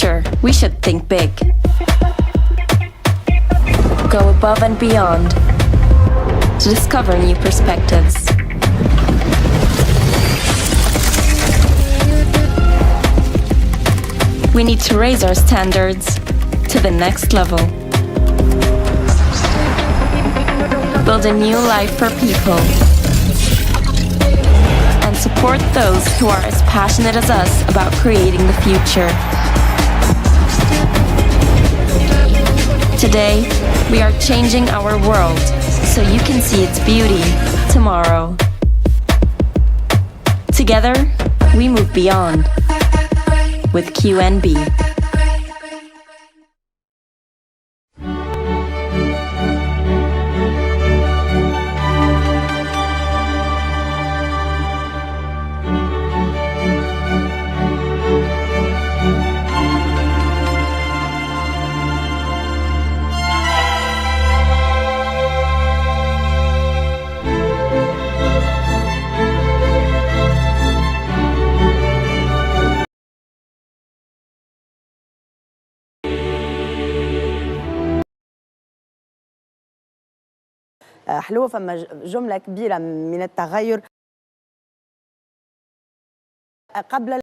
future, we should think big. Go above and beyond to discover new perspectives. We need to raise our standards to the next level. Build a new life for people. And support those who are as passionate as us about creating the future. Today, we are changing our world so you can see its beauty tomorrow. Together, we move beyond with QNB. حلوة، فما جملة كبيرة من التغير قبل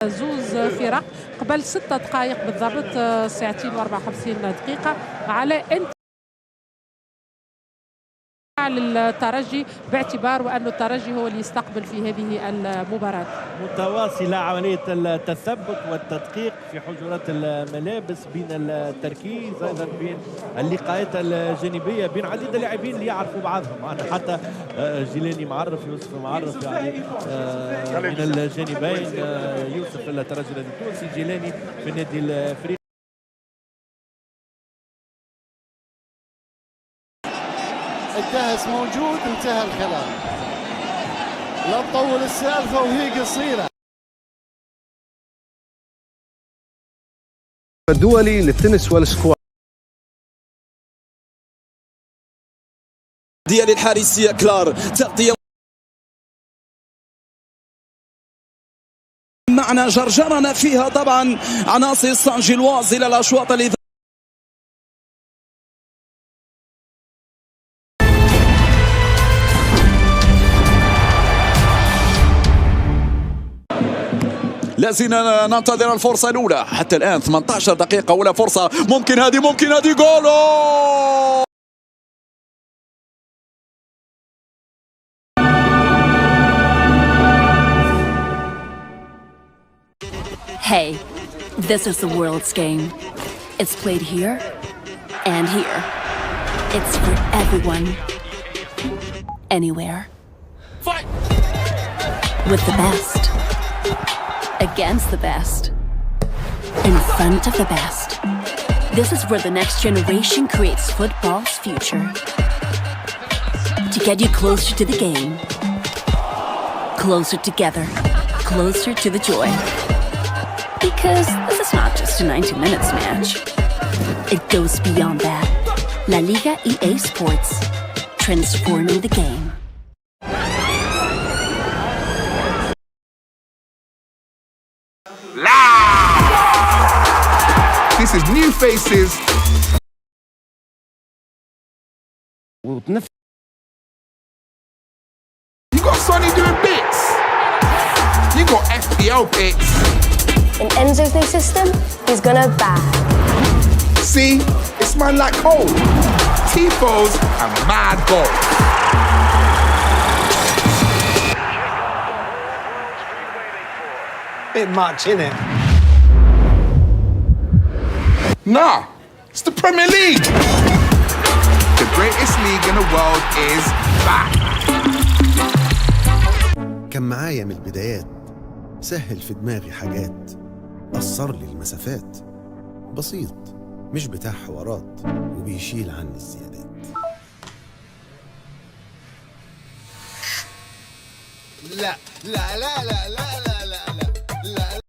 زوز فرق قبل 6 دقائق بالضبط، ساعتين و54 دقيقة على انتهاء للترجي، باعتبار وأن الترجي هو اللي يستقبل في هذه المباراة. متواصلة عملية التثبت والتدقيق في حجرات الملابس، بين التركيز أيضا بين اللقاءات الجانبية بين عديد اللاعبين اللي يعرفوا بعضهم. أنا حتى جيلاني معرف، يوسف معرف، يعني من الجانبين، يوسف في الترجي التونسي، جيلاني في النادي الافريقي. الدهس موجود، انتهى الكلام، لا تطول السالفة وهي قصيرة. الدولي للتنس والسكواش. ديال الحارسية كلار، تغطية معنا جرجرنا فيها طبعا عناصر سان جيلواز إلى الأشواط اللي لازلنا ننتظر الفرصة الأولى حتى الآن. 18 دقيقة ولا فرصة، ممكن هذه جولو. Hey, this is the world's game. It's played here and here. It's for everyone, anywhere. Fight! With the best. Against the best. In front of the best. This is where the next generation creates football's future. To get you closer to the game. Closer together. Closer to the joy. Because this is not just a 90 minutes match. It goes beyond that. La Liga EA Sports. Transforming the game. This is new faces. You got Sonny doing bits. You got FPL bits. In Enzo's new system, he's gonna bang. See, it's man like cold. Tifos and mad gold. Bit much, innit? Nah, it's the Premier League. The greatest league in the world is back. كان معايا من البدايات، سهل في دماغي حاجات، قصر لي المسافات، بسيط مش بتاع حوارات وبيشيل عني الزيادات. لا لا لا لا لا لا لا لا.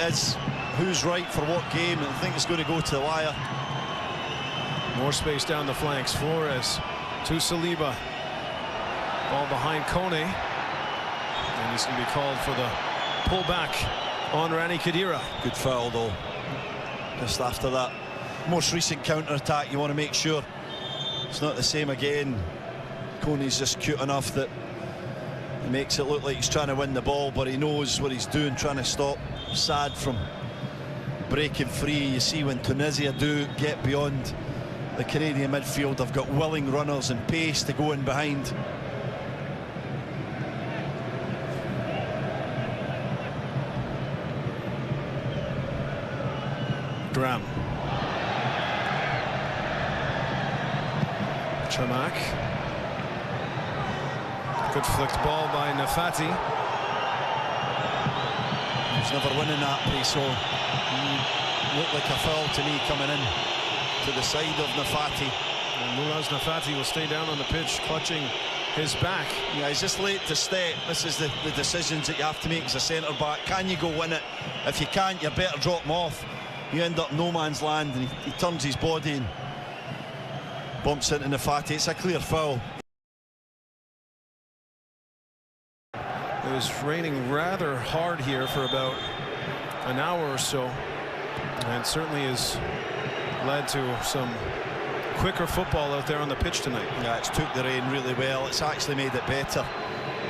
It's who's right for what game, and I think it's going to go to the wire. More space down the flanks. Flores to Saliba. Ball behind Kone. And he's going to be called for the pullback on Rani Khedira. Good foul though. Just after that most recent counter-attack, you want to make sure it's not the same again. Kone's just cute enough that he makes it look like he's trying to win the ball, but he knows what he's doing, trying to stop Sad from breaking free. You see when Tunisia do get beyond the Canadian midfield, they've got willing runners and pace to go in behind. Graham. Chamak. Good flicked ball by Nafati. He's never winning that, so looked like a foul to me coming in to the side of Nafati. And Mulaz Nafati will stay down on the pitch, clutching his back. Yeah, he's just late to step. This is the decisions that you have to make as a centre-back. Can you go win it? If you can't, you better drop him off. You end up no man's land, and he turns his body and bumps into Nafati. It's a clear foul. It was raining rather hard here for about an hour or so, and certainly has led to some quicker football out there on the pitch tonight. Yeah, it's took the rain really well. It's actually made it better.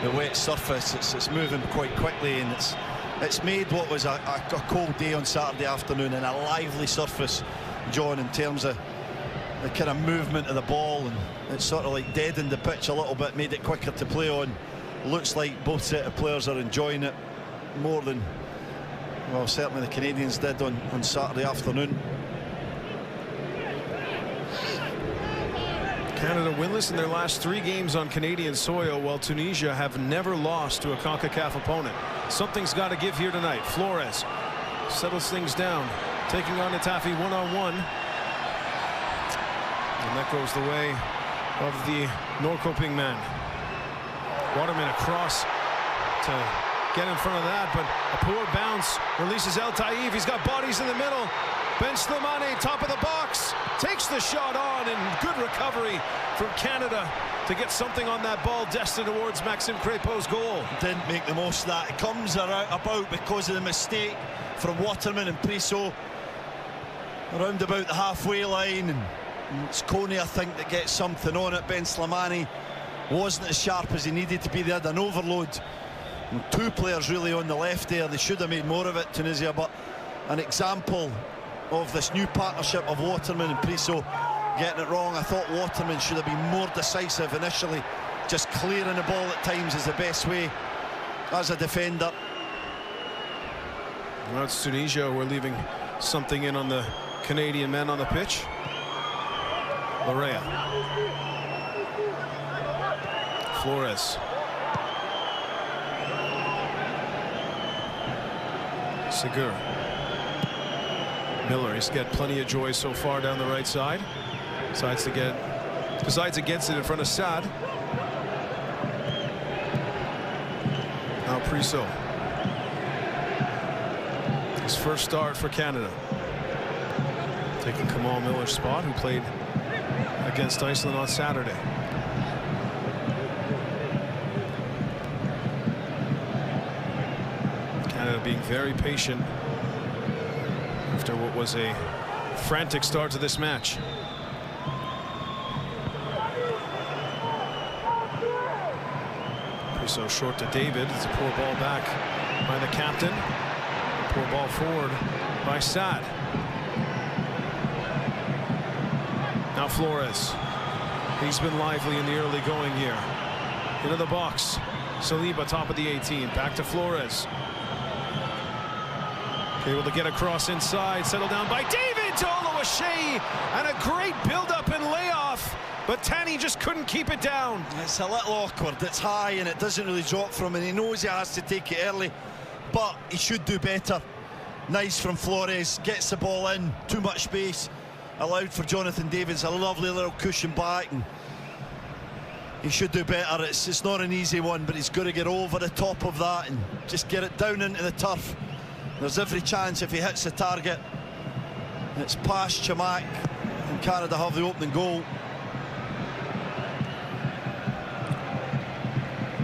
The wet surface, it's moving quite quickly, and it's made what was a cold day on Saturday afternoon and a lively surface, John, in terms of the kind of movement of the ball, and it's sort of like deadened the pitch a little bit, made it quicker to play on. Looks like both set of players are enjoying it more than, well, certainly the Canadians did on Saturday afternoon. Canada winless in their last 3 games on Canadian soil, while Tunisia have never lost to a CONCACAF opponent. Something's got to give here tonight. Flores settles things down, taking on Itafi one-on-one. And that goes the way of the Norrköping man. Waterman across to get in front of that, but a poor bounce releases El Taif. He's got bodies in the middle. Ben Slimani, top of the box, takes the shot on, and good recovery from Canada to get something on that ball destined towards Maxime Crépeau's goal. Didn't make the most of that. It comes about because of the mistake from Waterman and Priso around about the halfway line, and it's Coney, I think, that gets something on it. Ben Slimani wasn't as sharp as he needed to be. They had an overload. And two players really on the left there. They should have made more of it, Tunisia, but an example of this new partnership of Waterman and Priso getting it wrong. I thought Waterman should have been more decisive initially. Just clearing the ball at times is the best way as a defender. Well, it's Tunisia. We're leaving something in on the Canadian men on the pitch. Larea. Flores. Segur. Miller, he's got plenty of joy so far down the right side. Decides against it in front of Sad. Now Priso. His first start for Canada. Taking Kamal Miller's spot, who played against Iceland on Saturday. Canada being very patient after what was a frantic start to this match. Priso short to David. It's a poor ball back by the captain. Poor ball forward by Sad. Now Flores. He's been lively in the early going here. Into the box. Saliba, top of the 18. Back to Flores. Able to get across inside. Settled down by David to Oluwaseyi. And a great build-up and layoff. But Tani just couldn't keep it down. It's a little awkward. It's high and it doesn't really drop from him. And he knows he has to take it early, but he should do better. Nice from Flores. Gets the ball in. Too much space allowed for Jonathan David's. A lovely little cushion back. And he should do better. It's not an easy one, but he's got to get over the top of that and just get it down into the turf. There's every chance if he hits the target. It's past Chamak, and Canada have the opening goal.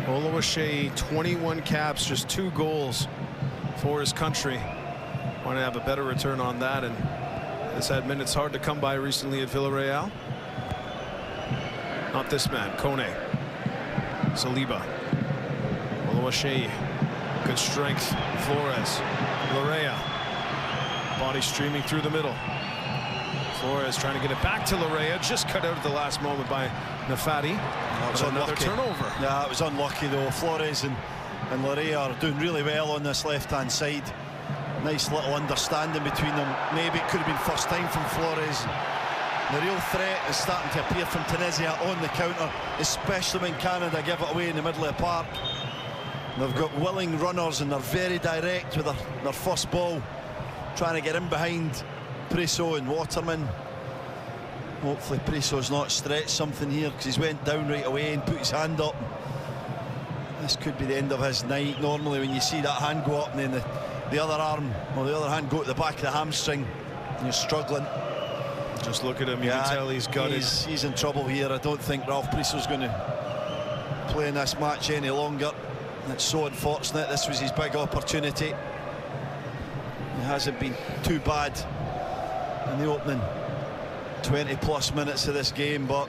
Oluwaseyi, 21 caps, just 2 goals for his country. Want to have a better return on that, and has had minutes hard to come by recently at Villarreal. Not this man, Kone. Saliba. Oluwaseyi. Good strength. Flores. Larea. Body streaming through the middle. Flores trying to get it back to Larea. Just cut out at the last moment by Nafati. That was another unlucky. turnover. Yeah, it was unlucky though. Flores and Larea are doing really well on this left-hand side. Nice little understanding between them. Maybe it could have been first time from Flores. The real threat is starting to appear from Tunisia on the counter, especially when Canada give it away in the middle of the park. They've got willing runners and they're very direct with their first ball, trying to get in behind Priso and Waterman. Hopefully Priso's not stretched something here, because he's went down right away and put his hand up. This could be the end of his night. Normally when you see that hand go up and then the other arm or the other hand go to the back of the hamstring, and you're struggling. Just look at him, you can tell he's gutted. He's in trouble here. I don't think Ralph Priso's going to play in this match any longer. It's so unfortunate. This was his big opportunity. He hasn't been too bad in the opening 20+ minutes of this game, but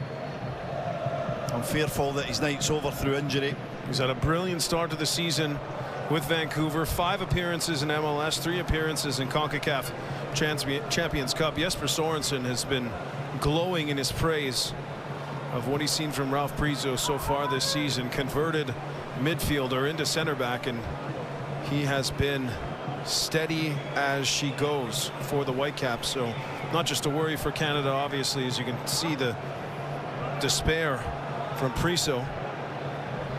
I'm fearful that his night's over through injury. He's had a brilliant start to the season with Vancouver. 5 appearances in MLS, 3 appearances in CONCACAF Champions Cup. Jesper Sorensen has been glowing in his praise of what he's seen from Ralph Priso so far this season. Converted midfielder into center back, and he has been steady as she goes for the Whitecaps. So not just a worry for Canada, obviously, as you can see the despair from Priso.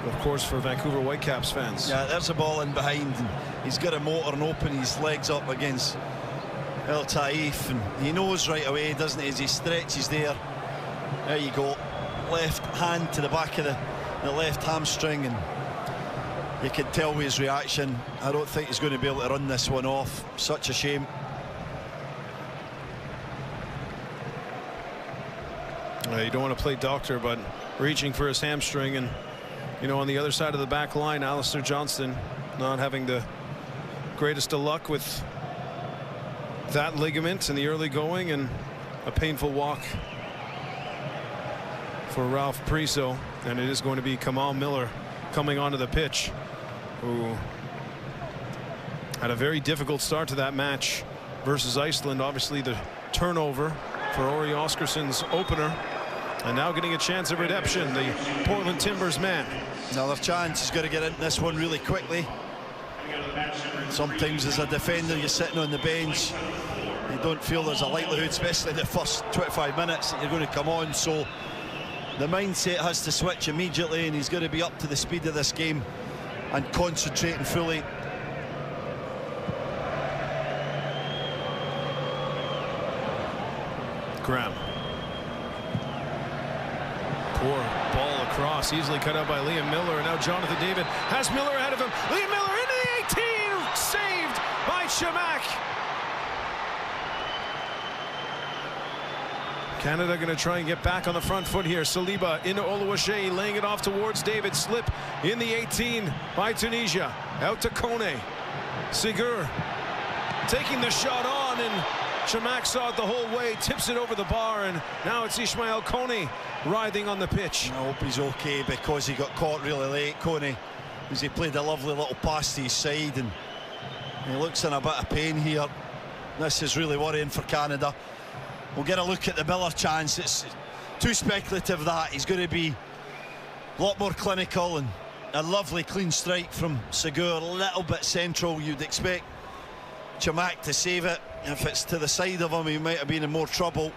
Of course, for Vancouver Whitecaps fans. Yeah, there's a ball in behind, and he's got a motor and open his legs up against El Taif, and he knows right away, doesn't he, as he stretches there. There you go, left hand to the back of the left hamstring, and You can tell with his reaction. I don't think he's going to be able to run this one off. Such a shame. You don't want to play doctor, but reaching for his hamstring, and you know, on the other side of the back line, Alistair Johnston not having the greatest of luck with that ligament in the early going, and a painful walk for Ralph Priso. And it is going to be Kamal Miller coming onto the pitch, who had a very difficult start to that match versus Iceland. Obviously the turnover for Ori Oscarsson's opener, and now getting a chance of redemption, the Portland Timbers man. Another chance. He's got to get into this one really quickly. Sometimes as a defender, you're sitting on the bench, you don't feel there's a likelihood, especially the first 25 minutes, that you're going to come on. So the mindset has to switch immediately, and he's going to be up to the speed of this game and concentrating fully. Graham. Poor ball across, easily cut out by Liam Miller, and now Jonathan David has Miller ahead of him. Liam Miller into the 18, saved by Chamakh. Canada going to try and get back on the front foot here. Saliba into Oluwaseyi, laying it off towards David. Slip in the 18 by Tunisia. Out to Kone. Sigur taking the shot on, and Chamakh saw it the whole way, tips it over the bar, and now it's Ismail Kone writhing on the pitch. I hope he's okay, because he got caught really late, Kone, as he played a lovely little pass to his side, and he looks in a bit of pain here. This is really worrying for Canada. We'll get a look at the Miller chance. It's too speculative, that. He's going to be a lot more clinical, and a lovely clean strike from Sigur, a little bit central. You'd expect Chamakh to save it. If it's to the side of him, he might have been in more trouble.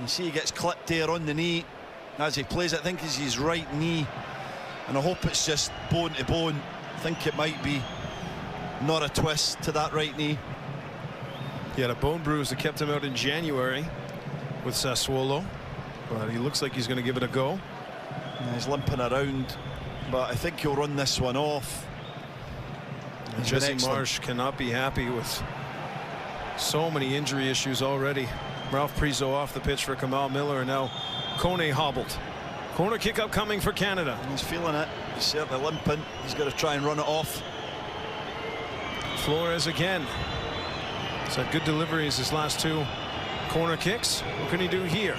You see he gets clipped there on the knee as he plays. I think it's his right knee, and I hope it's just bone to bone. I think it might be not a twist to that right knee. He had a bone bruise that kept him out in January with Sassuolo, but he looks like he's going to give it a go. Yeah, he's limping around, but I think he'll run this one off. Jesse Marsh cannot be happy with so many injury issues already. Ralph Priso off the pitch for Kamal Miller, and now Kone hobbled. Corner kick up coming for Canada. He's feeling it. He's certainly limping. He's got to try and run it off. Flores again. He's had good deliveries his last two corner kicks. What can he do here?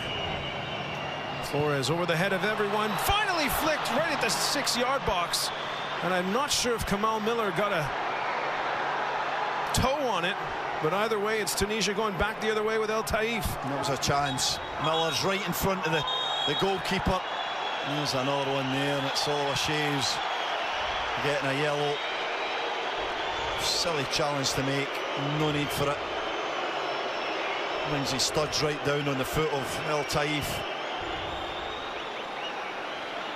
Flores over the head of everyone, finally flicked right at the 6-yard box, and I'm not sure if Kamal Miller got a toe on it, but either way it's Tunisia going back the other way with El Taif. And that was a chance. Miller's right in front of the goalkeeper. There's another one there, and it's Oluwaseyi who's getting a yellow. Silly challenge to make, no need for it. Brings his studs right down on the foot of El Taif.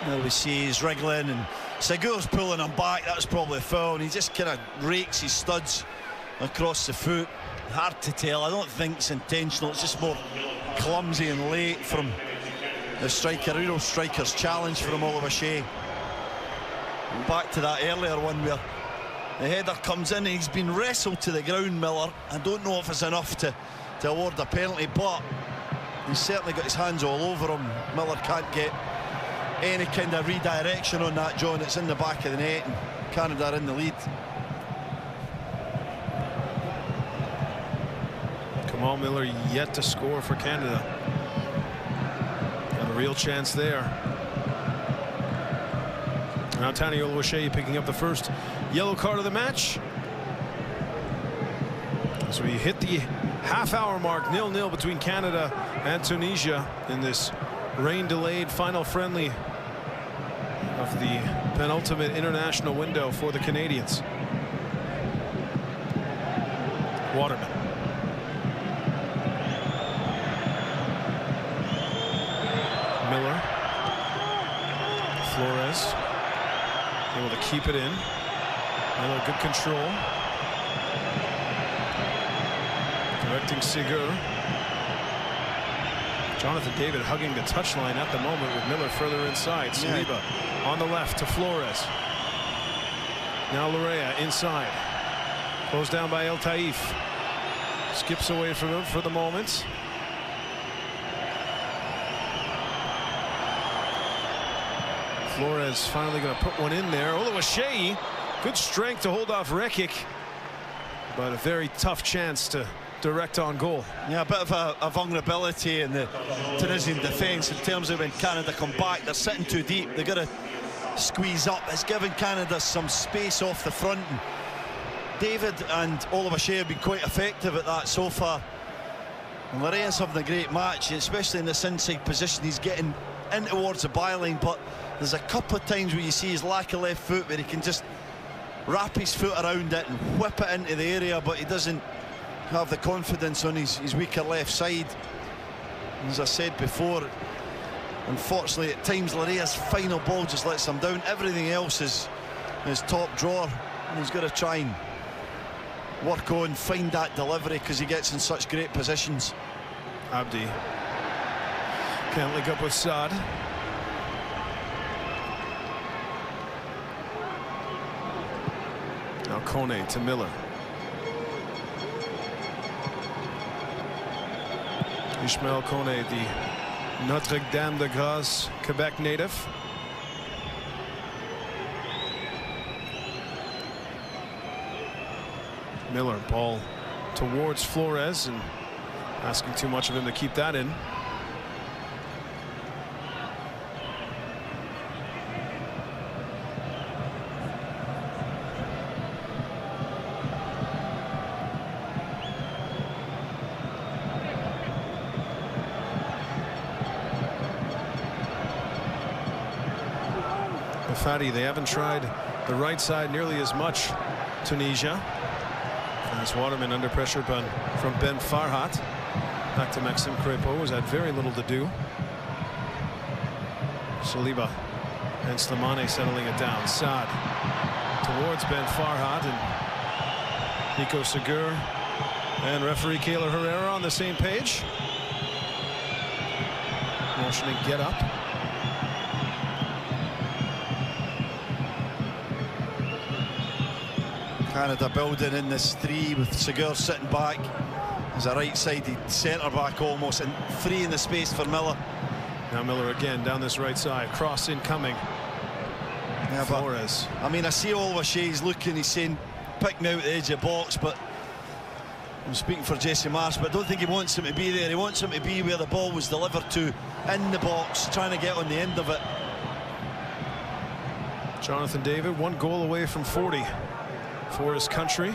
There we see he's wriggling, and Sigur's pulling him back. That was probably a foul, and he just kind of rakes his studs across the foot. Hard to tell. I don't think it's intentional. It's just more clumsy and late from the striker. Real striker's challenge from Oluwaseyi. Back to that earlier one where the header comes in, and he's been wrestled to the ground, Miller. I don't know if it's enough to award a penalty, but he's certainly got his hands all over him. Miller can't get any kind of redirection on that, John. It's in the back of the net, and Canada are in the lead. Kamal Miller yet to score for Canada. Got a real chance there. Now Tani Oluwaseyi picking up the first yellow card of the match. As we hit the half-hour mark, 0-0 between Canada and Tunisia in this rain-delayed final friendly of the penultimate international window for the Canadians. Waterman. Miller. Flores. Able to keep it in. Miller, good control. Directing Sigur. Jonathan David hugging the touchline at the moment with Miller further inside. Saliba on the left to Flores. Now Larea inside. Closed down by El Taif. Skips away from him for the moment. Flores finally going to put one in there. Oluwaseyi, good strength to hold off Rekic, but a very tough chance to direct on goal. Yeah, a bit of a vulnerability in the Tunisian defence in terms of when Canada come back. They're sitting too deep. They've got to squeeze up. It's given Canada some space off the front. David and Oluwaseyi have been quite effective at that so far. And Larea's having a great match, especially in this inside position. He's getting in towards the byline, but there's a couple of times where you see his lack of left foot, where he can just wrap his foot around it and whip it into the area, but he doesn't have the confidence on his weaker left side. As I said before, unfortunately at times Larea's final ball just lets him down. Everything else is top drawer, and he's got to try and work on, find that delivery, because he gets in such great positions. Abdi can't link up with Saad. Now Kone to Miller. Ismaël Kone, the Notre Dame de Grâce Quebec native. Miller, ball towards Flores, and asking too much of him to keep that in. Fadi, they haven't tried the right side nearly as much, Tunisia. As Waterman under pressure from Ben Farhat. Back to Maxime Crépeau, who's had very little to do. Saliba and Slimane settling it down. Saad towards Ben Farhat, and Nico Segur and referee Kayla Herrera on the same page. Motioning get up. Canada building in this three with Segur sitting back as a right-sided centre-back almost, and free in the space for Miller. Now Miller again down this right side, cross incoming. Yeah, Flores. I mean, I see Oluwaseyi's looking, he's saying pick me out the edge of the box, but I'm speaking for Jesse Marsh, but I don't think he wants him to be there. He wants him to be where the ball was delivered to, in the box, trying to get on the end of it. Jonathan David, 1 goal away from 40 for his country.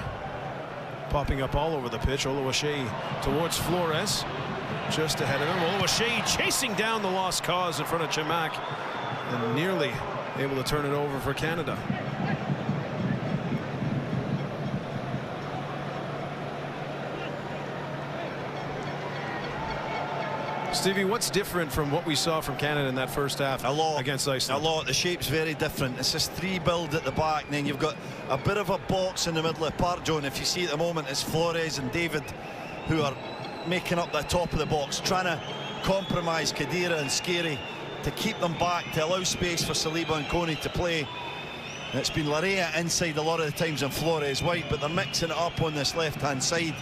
Popping up all over the pitch. Oluwaseyi towards Flores, just ahead of him. Oluwaseyi chasing down the lost cause in front of Chamak, and nearly able to turn it over for Canada. Stevie, what's different from what we saw from Canada in that first half against Iceland? A lot. The shape's very different. It's this three build at the back, and then you've got a bit of a box in the middle of the park, John. If you see at the moment, it's Flores and David who are making up the top of the box, trying to compromise Khedira and Scarey to keep them back, to allow space for Saliba and Kone to play. And it's been Larea inside a lot of the times and Flores wide, but they're mixing it up on this left-hand side.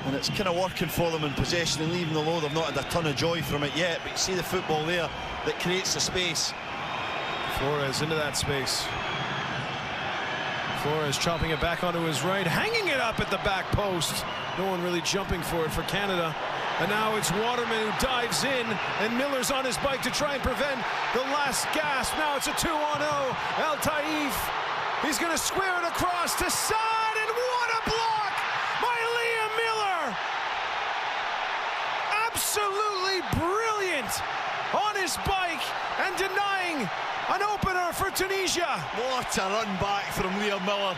And it's kind of working for them in possession, and even though they've not had a ton of joy from it yet, but you see the football there that creates the space. Flores into that space. Flores chopping it back onto his right, hanging it up at the back post. No one really jumping for it for Canada. And now it's Waterman who dives in, and Miller's on his bike to try and prevent the last gasp. Now it's a 2-on-0. El Taif, he's going to square it across to Saad, and what a block by Liam Miller! Absolutely brilliant on his bike and denying an opener for Tunisia. What a run back from Liam Miller.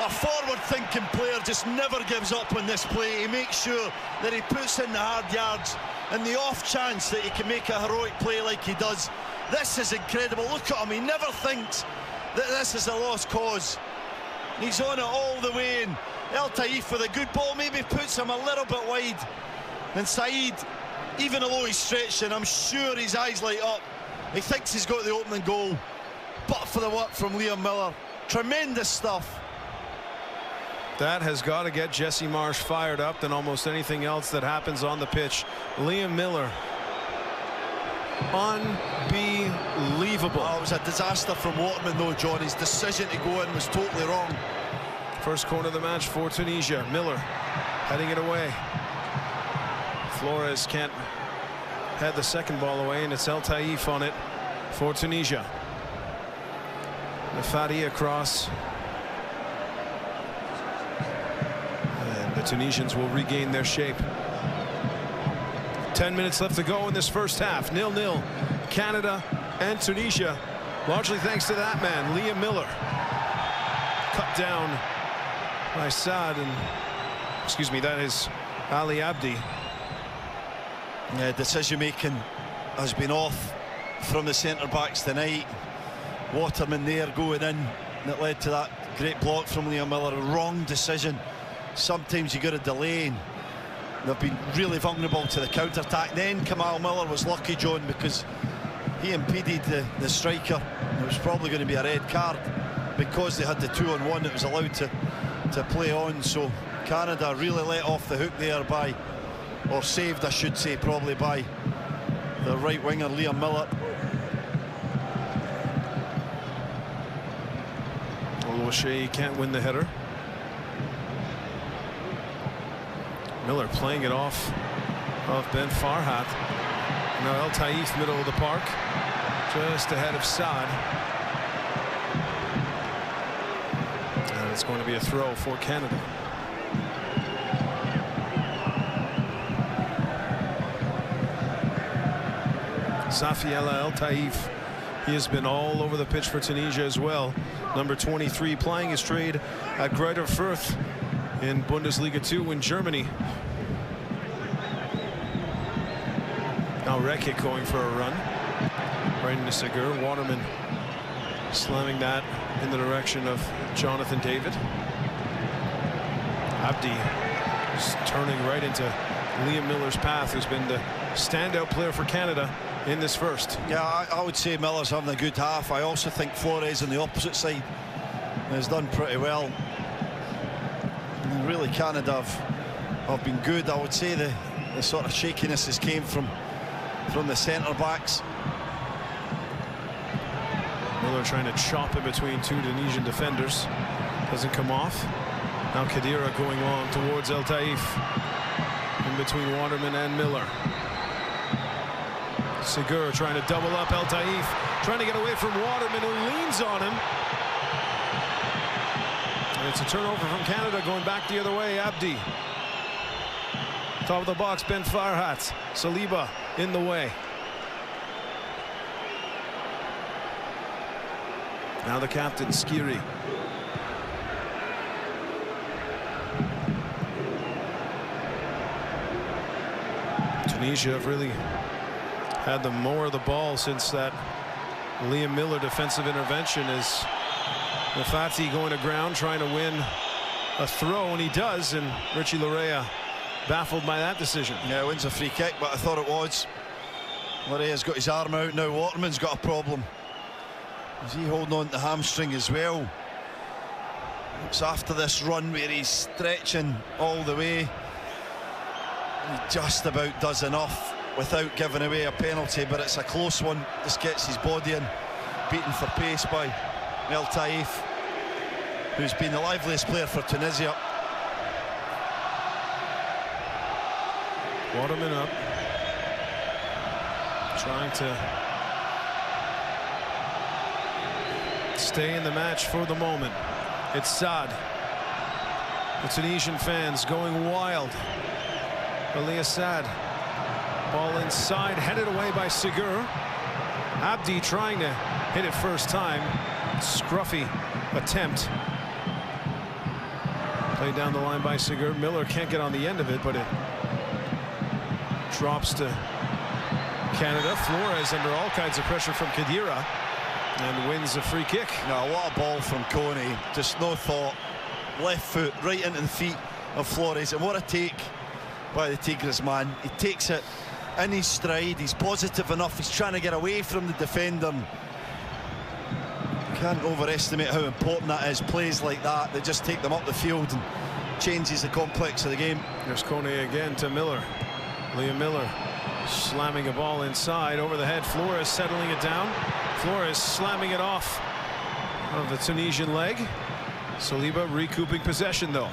A forward-thinking player just never gives up on this play. He makes sure that he puts in the hard yards, and the off chance that he can make a heroic play like he does. This is incredible. Look at him. He never thinks that this is a lost cause. He's on it all the way, and El Taif with a good ball maybe puts him a little bit wide. And Saeed, even though he's stretching, I'm sure his eyes light up. He thinks he's got the opening goal, but for the work from Liam Miller, Tremendous stuff. That has got to get Jesse Marsh fired up than almost anything else that happens on the pitch. Liam Miller. Unbelievable. Oh, it was a disaster from Waterman though, John. His decision to go in was totally wrong. First corner of the match for Tunisia. Miller heading it away. Flores can't head the second ball away, and it's El Taif on it for Tunisia. The Fadi across. And the Tunisians will regain their shape. 10 minutes left to go in this first half. 0-0. Canada and Tunisia. Largely thanks to that man, Liam Miller. Cut down by Saad, and excuse me, that is Ali Abdi. Yeah, decision making has been off from the centre backs tonight. Waterman there going in, that led to that great block from Liam Miller. Wrong decision. Sometimes you got to delay, and they've been really vulnerable to the counter-attack. Then Kamal Miller was lucky, John, because he impeded the striker. It was probably going to be a red card because they had the 2-on-1. It was allowed to play on. So Canada really let off the hook there by, or saved, I should say, probably by the right winger Liam Miller. O'Shea can't win the header. Miller playing it off of Ben Farhat. Now El Taif, middle of the park, just ahead of Saad. And it's going to be a throw for Canada. Safiella El Taif, he has been all over the pitch for Tunisia as well. Number 23, plying his trade at Greuther Fürth in Bundesliga 2 in Germany. Now Rekik going for a run right into Sigur. Waterman slamming that in the direction of Jonathan David. Abdi is turning right into Liam Miller's path, who's been the standout player for Canada in this first. Yeah, I would say Miller's having a good half. I also think Flores on the opposite side has done pretty well. And really, Canada have been good. I would say the sort of shakiness has came from the centre backs. Miller trying to chop in between two Tunisian defenders. Doesn't come off. Now Khedira going on towards El Taif. In between Waterman and Miller. Sigur trying to double up. El Taif trying to get away from Waterman, who leans on him. And it's a turnover from Canada, going back the other way. Abdi. Top of the box, Ben Farhat. Saliba in the way. Now the captain, Skiri. Tunisia have really had the more of the ball since that Liam Miller defensive intervention. Is Mafati going to ground trying to win a throw, and he does, and Richie Larea baffled by that decision. Yeah, wins a free kick, but I thought it was. Larea's got his arm out now. Waterman's got a problem. Is he holding on to the hamstring as well? It's after this run where he's stretching all the way. He just about does enough without giving away a penalty, but it's a close one. Just gets his body in, beaten for pace by El Taif, who's been the liveliest player for Tunisia. Waterman up, trying to stay in the match for the moment. It's Saad. The Tunisian fans going wild. Elias Saad. Ball inside, headed away by Sigur. Abdi trying to hit it first time. Scruffy attempt. Played down the line by Sigur. Miller can't get on the end of it, but it drops to Canada. Flores under all kinds of pressure from Khedira and wins a free kick. Now, what a ball from Coney. Just no thought. Left foot right into the feet of Flores, and what a take by the Tigres man. He takes it in his stride. He's positive enough. He's trying to get away from the defender. Can't overestimate how important that is. Plays like that just take them up the field and changes the complex of the game. There's Kone again to Miller. Liam Miller slamming a ball inside over the head. Flores settling it down. Flores slamming it off of the Tunisian leg. Saliba recouping possession though.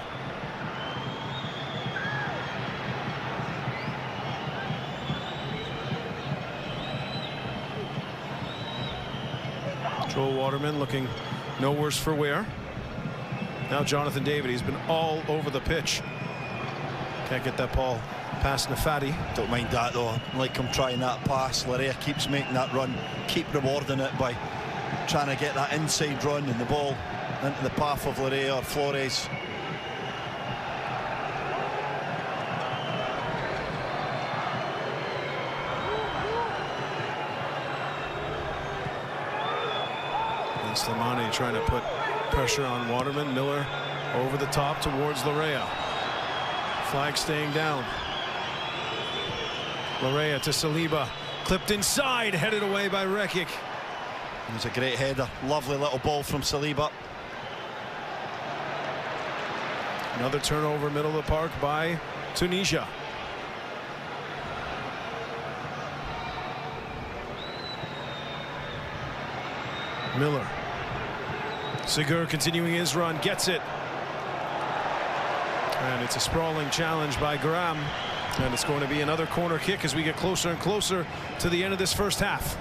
Joel Waterman looking no worse for wear. Now Jonathan David, he's been all over the pitch. Can't get that ball past Nafati. Don't mind that though. I like him trying that pass. Larea keeps making that run. Keep rewarding it by trying to get that inside run and the ball into the path of Larea or Flores. And Slimani trying to put pressure on Waterman. Miller over the top towards Larea. Flag staying down. Larea to Saliba. Clipped inside, headed away by Rekic. It was a great header. Lovely little ball from Saliba. Another turnover middle of the park by Tunisia. Miller. Sigur continuing his run, gets it. And it's a sprawling challenge by Graham. And it's going to be another corner kick as we get closer and closer to the end of this first half.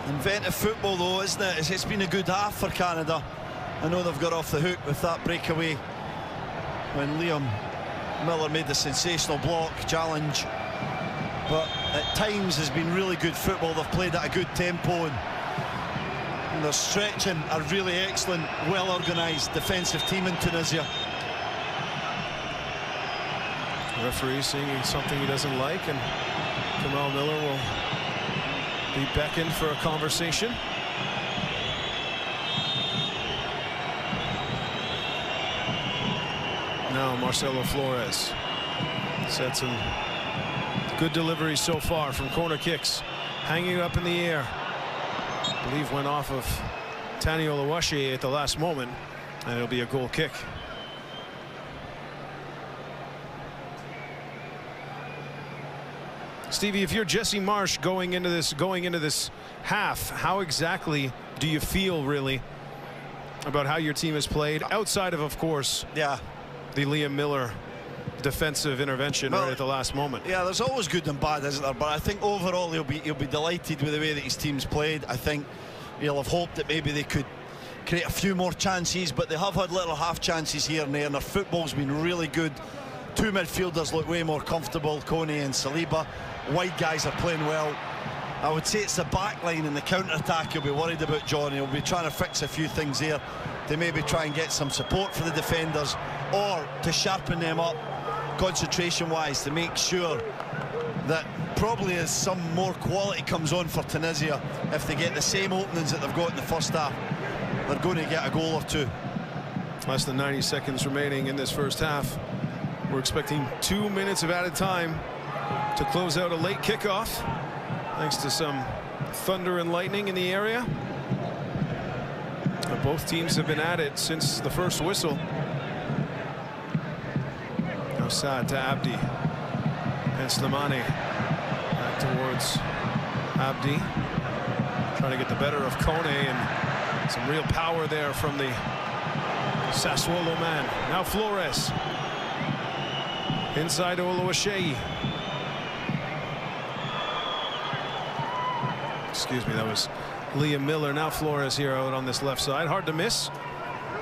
Inventive football though, isn't it? It's been a good half for Canada. I know they've got off the hook with that breakaway when Liam Miller made the sensational block challenge. But at times has been really good football. They've played at a good tempo and they're stretching a really excellent, well-organised defensive team in Tunisia. The referee seeing something he doesn't like, and Kamal Miller will be beckoned for a conversation. Now Marcelo Flores set some good deliveries so far from corner kicks, hanging up in the air. I believe went off of Tani Oluwaseyi at the last moment, and it'll be a goal kick. Stevie, if you're Jesse Marsh going into this half, how exactly do you feel really about how your team has played, outside of course, the Liam Miller defensive intervention right at the last moment? Yeah, there's always good and bad, isn't there? But I think overall he'll be delighted with the way that his team's played. I think he'll have hoped that maybe they could create a few more chances, but they have had little half chances here and there, and their football's been really good. Two midfielders look way more comfortable, Kone and Saliba. Wide guys are playing well. I would say it's the back line and the counter-attack he'll be worried about, John. He'll be trying to fix a few things there to maybe try and get some support for the defenders, or to sharpen them up concentration-wise, to make sure that probably as some more quality comes on for Tunisia, if they get the same openings that they've got in the first half, they're going to get a goal or two. Less than 90 seconds remaining in this first half. We're expecting 2 minutes of added time to close out a late kickoff, thanks to some thunder and lightning in the area. Both teams have been at it since the first whistle. Now Saad to Abdi and Slimani back towards Abdi, trying to get the better of Kone, and some real power there from the Sassuolo man. Now Flores inside to Oluwaseyi. Excuse me, that was Liam Miller. Now Flores here out on this left side. Hard to miss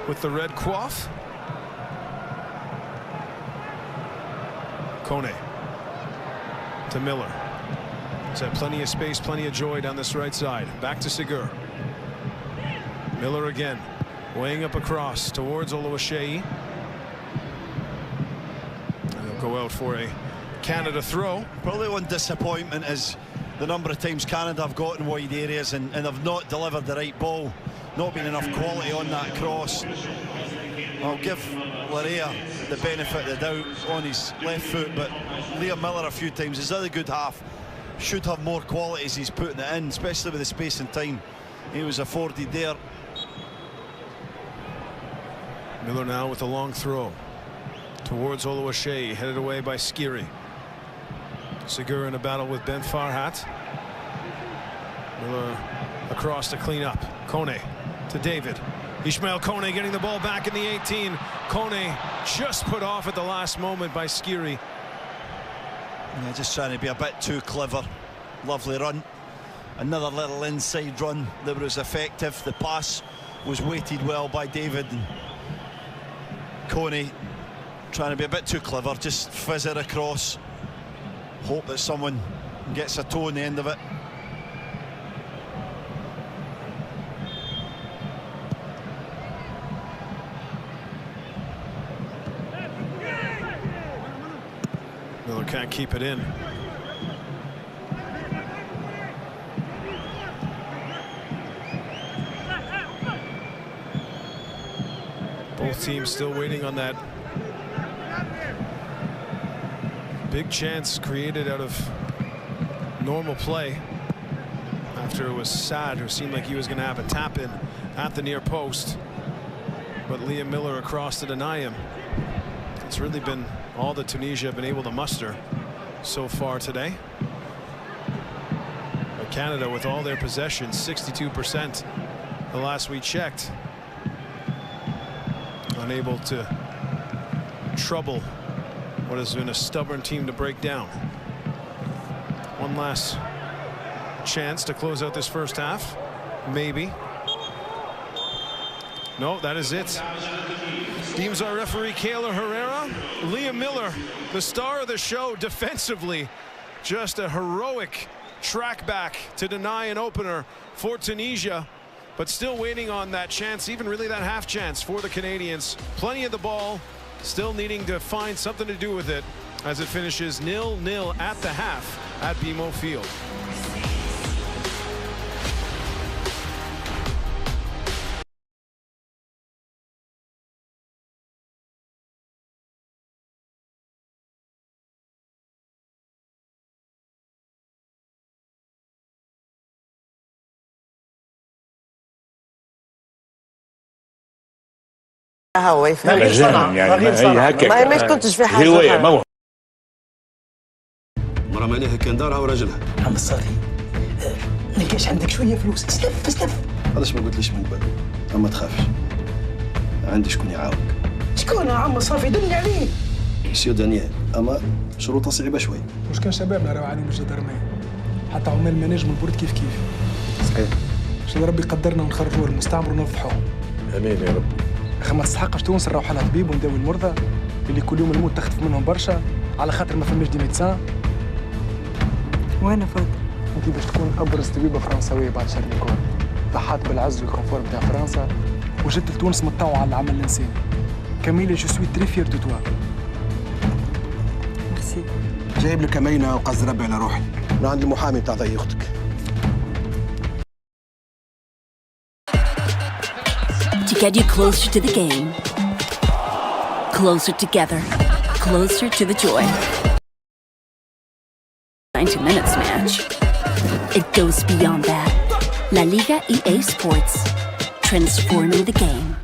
with the red coif. Kone to Miller. He's had plenty of space, plenty of joy down this right side. Back to Sigur. Miller again, weighing up across towards Oluwaseyi. And they'll go out for a Canada throw. Probably one disappointment is the number of times Canada have got in wide areas and have not delivered the right ball. Not been enough quality on that cross. I'll give Larea the benefit of the doubt on his left foot, but Liam Miller a few times has had a good half. Should have more quality as he's putting it in, especially with the space and time he was afforded there. Miller now with a long throw towards Oluwaseyi, headed away by Skiri. Segura in a battle with Ben Farhat. Miller across to clean up. Kone to David. Ismail Kone getting the ball back in the 18. Kone just put off at the last moment by Skiri. Yeah, just trying to be a bit too clever. Lovely run. Another little inside run that was effective. The pass was weighted well by David. And Kone trying to be a bit too clever, just fizz it across. Hope that someone gets a toe on the end of it. Miller can't keep it in. Both teams still waiting on that big chance created out of normal play after it was Saad who seemed like he was going to have a tap in at the near post, but Liam Miller across to deny him. It's really been all that Tunisia have been able to muster so far today. But Canada, with all their possessions, 62% the last we checked, unable to trouble what has been a stubborn team to break down. One last chance to close out this first half, maybe. No, that is it. Deems our referee Kayla Herrera. Liam Miller, the star of the show defensively. Just a heroic track back to deny an opener for Tunisia, but still waiting on that chance, even really that half chance for the Canadians. Plenty of the ball, still needing to find something to do with it as it finishes 0-0 at the half at BMO Field. هواي فهمت ما ما كنتش في حاجه مرة معناها كان دارها وراجلها. عم الصافي نلقاش عندك شويه فلوس، اسلف. علاش ما قلتليش من قبل؟ اما تخافش، عندي شكون يعاونك. شكون يا عم الصافي؟ دلني عليه. سيو دانيال، اما شروطها صعيبه شوي. مش كان شبابنا راهو عليهم الجدرميه، حتى عمال ما نجموا البورد كيف. صحيح. ان شاء الله ربي يقدرنا ونخرجوا المستعمر ونفضحوه. امين يا رب. اخي ما تستحقش تونس نروح على طبيب ونداوي المرضى اللي كل يوم الموت تخطف منهم برشا على خاطر ما فماش دي ميدسان. وين فاضل؟ انت باش تكون ابرز طبيبه فرنسويه بعد شارليكول. ضحات بالعز والكونفور بتاع فرنسا وجدت لتونس متطوعه على العمل الانساني. كاميلي جو سوي تري فير دو توا. ميرسي. جايب لك امينه وقصد ربي على روحي. انا عندي المحامي بتاع ضي اختك. To get you closer to the game, closer together, closer to the joy. 90 minutes match. It goes beyond that. La Liga EA Sports, transforming the game.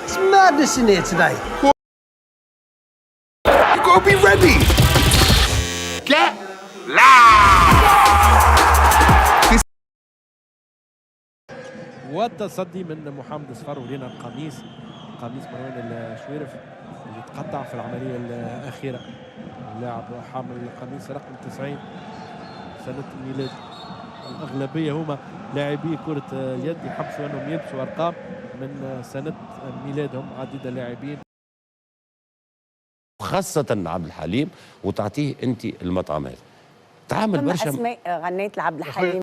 It's madness in here today. You gotta be ready. Get loud. والتصدي من محمد صفر ولينا القميص مروان الشويرف اللي تقطع في العمليه الاخيره. اللاعب حامل القميص رقم 90 سنه الميلاد. الاغلبيه هما لاعبي كره اليد يحبسوا انهم يلبسوا ارقام من سنه ميلادهم. عديد اللاعبين وخاصة عبد الحليم وتعطيه أنت المطعمات. تعامل برشا أسماء غنيت لعبد الحليم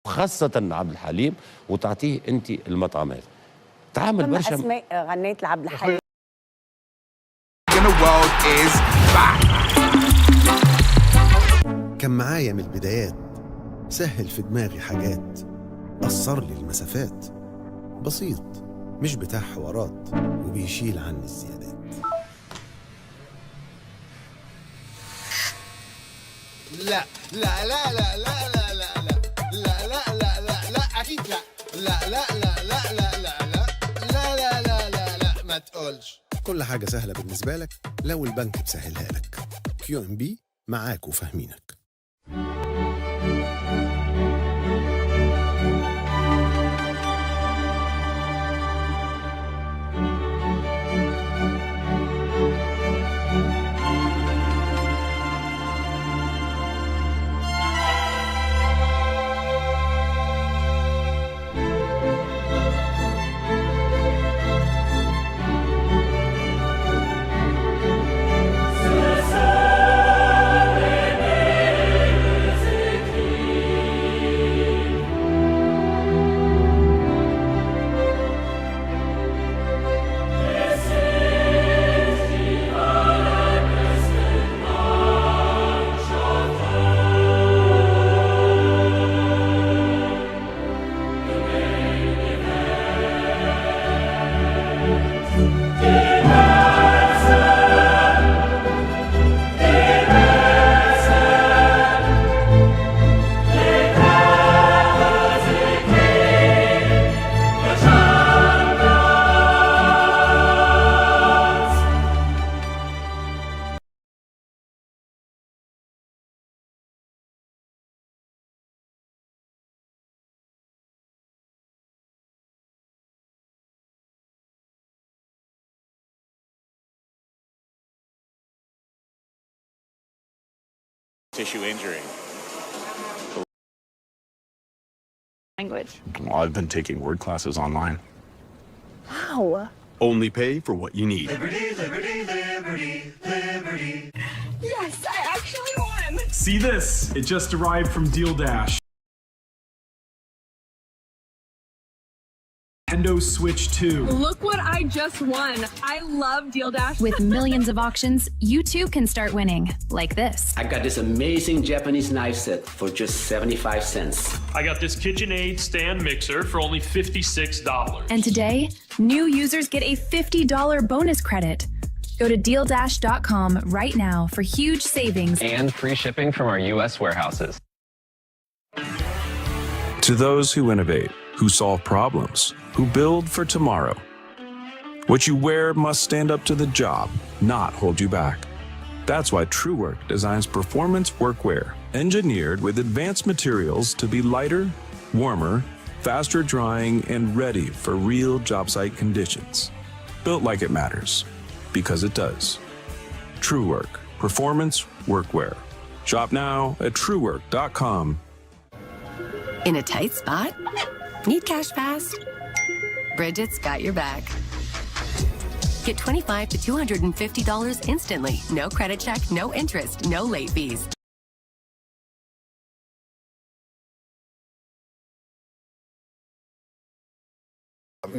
وخاصة عبد الحليم وتعطيه أنت المطعمات. تعامل برشا أسماء غنيت لعبد الحليم كان معايا من البدايات، سهل في دماغي حاجات، قصر لي المسافات، بسيط مش بتاع حوارات وبيشيل عني الزيادات. لا لا لا لا لا لا لا لا لا لا لا لا أكيد لا لا لا لا لا لا لا لا لا لا لا لا ما تقولش. كل حاجة سهلة بالنسبة لك لو البنك مسهلها لك. QNB معاك وفاهمينك. Tissue injury. Language. Well, I've been taking word classes online. Wow. Only pay for what you need. Liberty, liberty, liberty, liberty. Yes, I actually won. See this? It just arrived from Deal Dash. Nintendo Switch 2. Look what I just won. I love Deal Dash. With millions of auctions, you too can start winning, like this. I got this amazing Japanese knife set for just 75 cents. I got this KitchenAid stand mixer for only $56. And today, new users get a $50 bonus credit. Go to DealDash.com right now for huge savings and free shipping from our U.S. warehouses. To those who innovate, who solve problems, who build for tomorrow. What you wear must stand up to the job, not hold you back. That's why TrueWork designs performance workwear, engineered with advanced materials to be lighter, warmer, faster drying, and ready for real job site conditions. Built like it matters, because it does. TrueWork, performance workwear. Shop now at truework.com. In a tight spot? Need cash fast? Bridget's got your back. Get $25 to $250 instantly. No credit check, no interest, no late fees.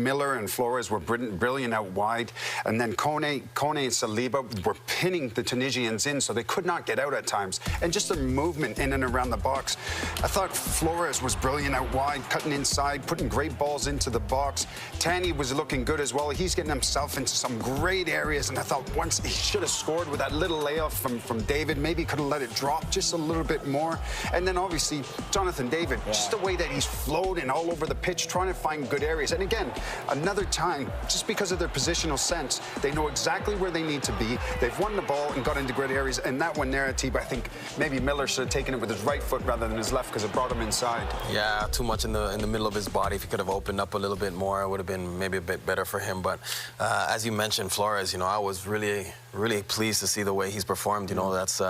Miller and Flores were brilliant out wide, and then Kone and Saliba were pinning the Tunisians in, so they could not get out at times. And just the movement in and around the box. I thought Flores was brilliant out wide, cutting inside, putting great balls into the box. Tanny was looking good as well. He's getting himself into some great areas, and I thought once he should have scored with that little layoff from David. Maybe could have let it drop just a little bit more. And then obviously Jonathan David, just the way that he's floating all over the pitch, trying to find good areas. And again, another time, just because of their positional sense, they know exactly where they need to be. They've won the ball and got into great areas. And that one there, Atiba, I think maybe Miller should have taken it with his right foot rather than his left, because it brought him inside. Yeah, too much in the middle of his body. If he could have opened up a little bit more, it would have been maybe a bit better for him. But as you mentioned, Flores, you know, I was really pleased to see the way he's performed. You know, that's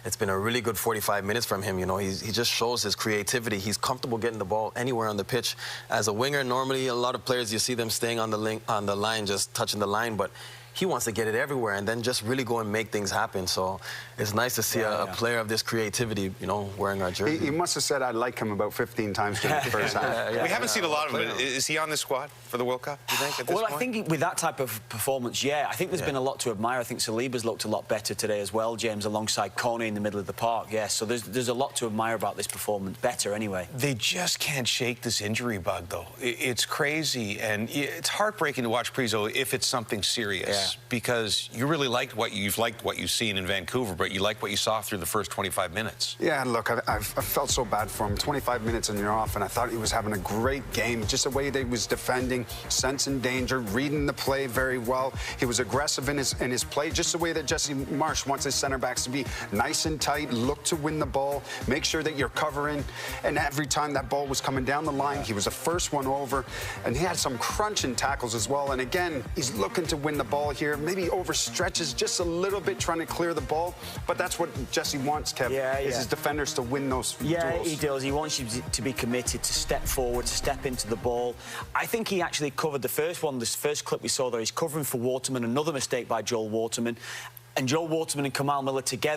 it's been a really good 45 minutes from him. You know, he just shows his creativity. He's comfortable getting the ball anywhere on the pitch. As a winger, normally a lot of players, you see them staying on the line, just touching the line, but he wants to get it everywhere and then just really go and make things happen. So it's nice to see a player of this creativity, you know, wearing our jersey. He must have said I like him about 15 times during the first half. We haven't seen a lot of him. Is he on the squad for the World Cup, do you think, at this point? I think with that type of performance, I think there's been a lot to admire. I think Saliba's looked a lot better today as well, James, alongside Kone in the middle of the park. So there's a lot to admire about this performance. Better, anyway. They just can't shake this injury bug, though. It's crazy, and it's heartbreaking to watch Priso if it's something serious, because you really liked what you've seen in Vancouver, but you liked what you saw through the first 25 minutes. Yeah, look, I felt so bad for him. 25 minutes and you're off, and I thought he was having a great game. Just the way that he was defending, sensing danger, reading the play very well. He was aggressive in his play, just the way that Jesse Marsch wants his center backs to be nice and tight, look to win the ball, make sure that you're covering. And every time that ball was coming down the line, he was the first one over, and he had some crunching tackles as well. And again, he's looking to win the ball here. Maybe overstretches just a little bit trying to clear the ball, but that's what Jesse wants, Kev, is his defenders to win those duels. He does. He wants you to be committed, to step forward, to step into the ball. I think he actually covered the first one, this first clip we saw there. He's covering for Waterman, another mistake by Joel Waterman. And Joel Waterman and Kamal Miller together